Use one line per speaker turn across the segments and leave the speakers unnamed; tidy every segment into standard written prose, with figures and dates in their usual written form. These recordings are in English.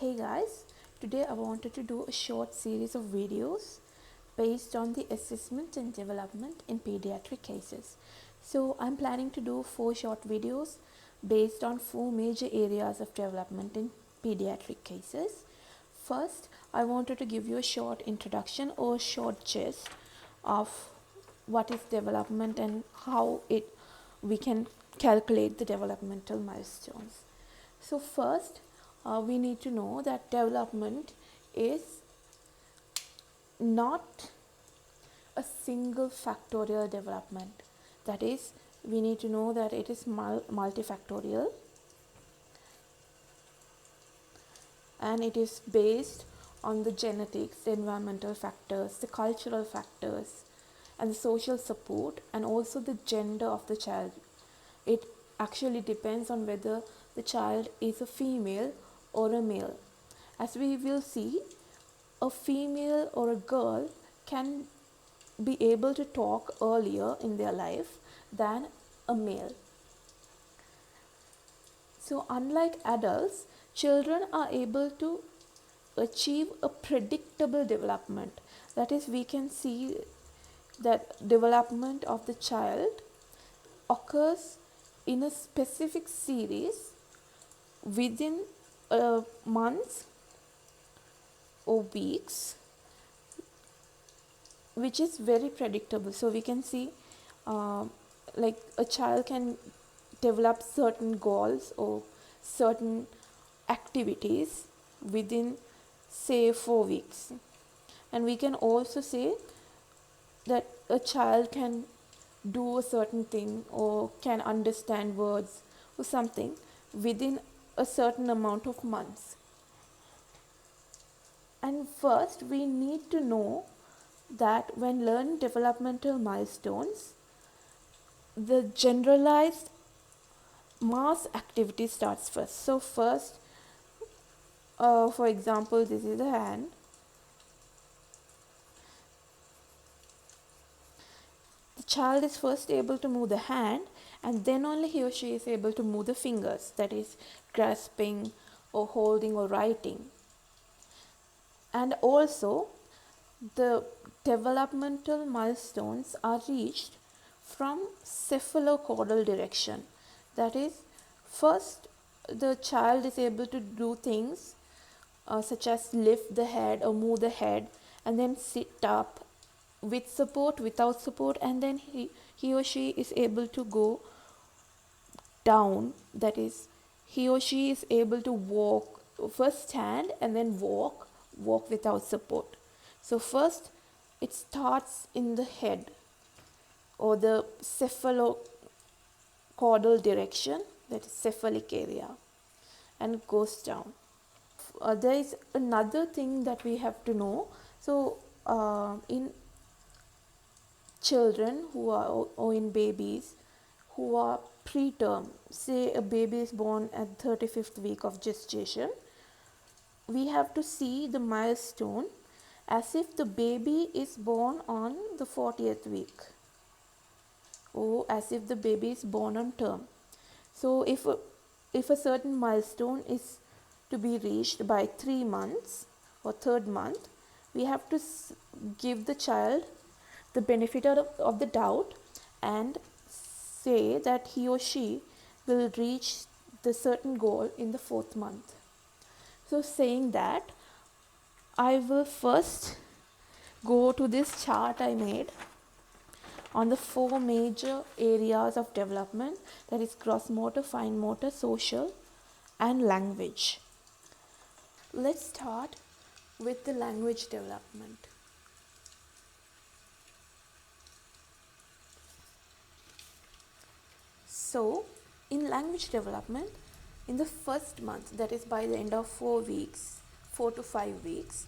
Hey guys, today I wanted to do a short series of videos based on the assessment and development in pediatric cases. So I'm planning to do 4 short videos based on 4 major areas of development in pediatric cases. First, I wanted to give you a short introduction or short gist of what is development and how we can calculate the developmental milestones. So first, we need to know that development is not a single factorial development. That is, we need to know that it is multifactorial, and it is based on the genetics, the environmental factors, the cultural factors, and the social support, and also the gender of the child. It actually depends on whether the child is a female or a male. As we will see, a female or a girl can be able to talk earlier in their life than a male. So, unlike adults, children are able to achieve a predictable development. That is, we can see that development of the child occurs in a specific series within months or weeks, which is very predictable. So we can see like a child can develop certain goals or certain activities within say 4 weeks, and we can also say that a child can do a certain thing or can understand words or something within a certain amount of months. And first, we need to know that when learning developmental milestones, the generalized mass activity starts first. So first, for example, this is a hand. The child is first able to move the hand, and then only he or she is able to move the fingers, that is grasping or holding or writing. And also, the developmental milestones are reached from cephalocaudal direction. That is, first the child is able to do things such as lift the head or move the head, and then sit up with support, without support, and then he or she is able to go down. That is, he or she is able to walk, first stand and then walk without support. So first it starts in the head or the cephalocaudal direction, that is cephalic area, and it goes down. There is another thing that we have to know. So in children who are, or in babies who are preterm, say a baby is born at 35th week of gestation, we have to see the milestone as if the baby is born on the 40th week, or as if the baby is born on term. So if a certain milestone is to be reached by 3 months or third month, we have to give the child the benefit of the doubt and say that he or she will reach the certain goal in the 4th month. So saying that, I will first go to this chart I made on the 4 major areas of development, that is gross motor, fine motor, social, and language. Let's start with the language development. So, in language development, in the first month, that is by the end of 4 weeks, 4 to 5 weeks,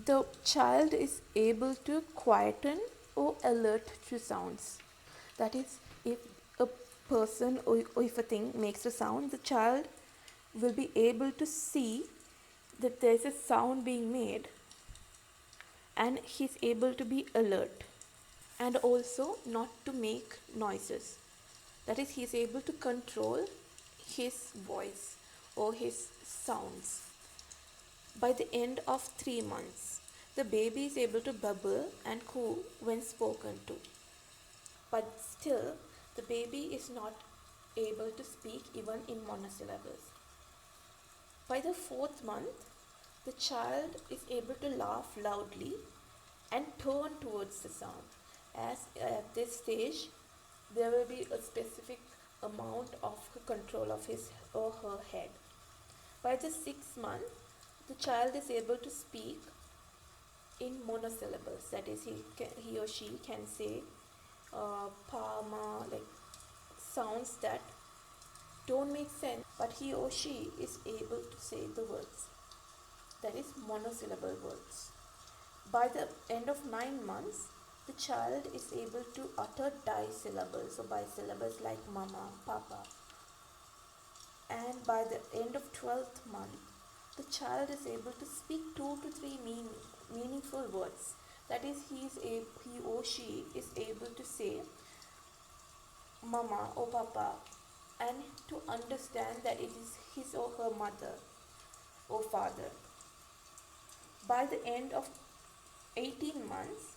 the child is able to quieten or alert to sounds. That is, if a person or if a thing makes a sound, the child will be able to see that there is a sound being made, and he's able to be alert, and also not to make noises. That is, he is able to control his voice or his sounds. By the end of 3 months, the baby is able to bubble and coo when spoken to. But still, the baby is not able to speak even in monosyllables. By the 4th month, the child is able to laugh loudly and turn towards the sound. As at this stage, there will be a specific amount of control of his or her head. By the 6th month, the child is able to speak in monosyllables. That is, he or she can say Pama, like sounds that don't make sense, but he or she is able to say the words. That is monosyllable words. By the end of 9 months, the child is able to utter disyllables, so bisyllables like mama, papa. And by the end of 12th month, the child is able to speak 2 to 3 meaningful words. That is, he or she is able to say mama or papa and to understand that it is his or her mother or father. By the end of 18 months,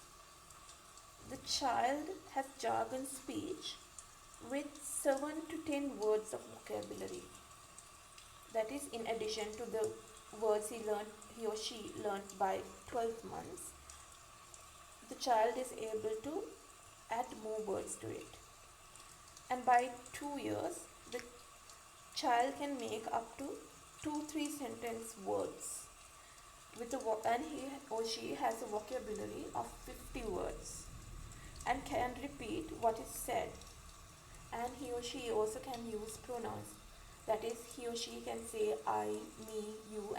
the child has jargon speech with 7 to 10 words of vocabulary. That is in addition to the words he or she learned by 12 months. The child is able to add more words to it. And by 2 years, the child can make up to 2-3 sentence words and he or she has a vocabulary of 50 words and can repeat what is said. And he or she also can use pronouns. That is, he or she can say I, me, you,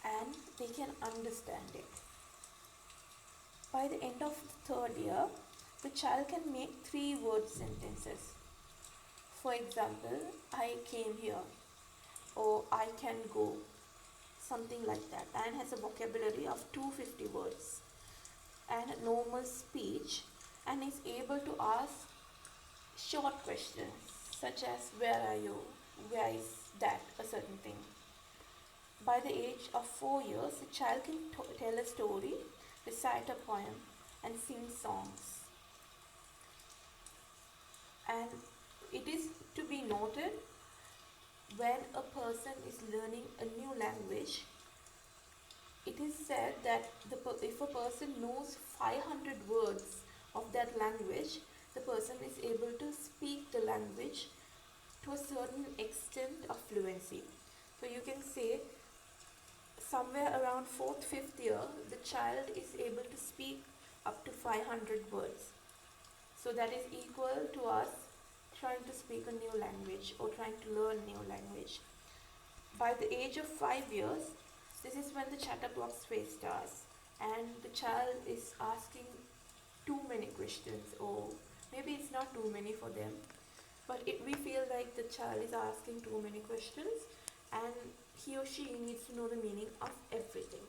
and they can understand it. By the end of the 3rd year, the child can make 3-word sentences. For example, I came here, or I can go, something like that, and has a vocabulary of 250 words and normal speech, and is able to ask short questions such as where are you, where is that, a certain thing. By the age of 4 years, the child can tell a story, recite a poem, and sing songs. And it is to be noted, when a person is learning a new language, it is said that if a person knows 500 words of that language, the person is able to speak the language to a certain extent of fluency. So you can say somewhere around 4th, 5th year, the child is able to speak up to 500 words. So that is equal to us trying to speak a new language or trying to learn new language. By the age of 5 years, this is when the chatterbox phase starts and the child is asking too many questions, or maybe it's not too many for them, but we feel like the child is asking too many questions and he or she needs to know the meaning of everything.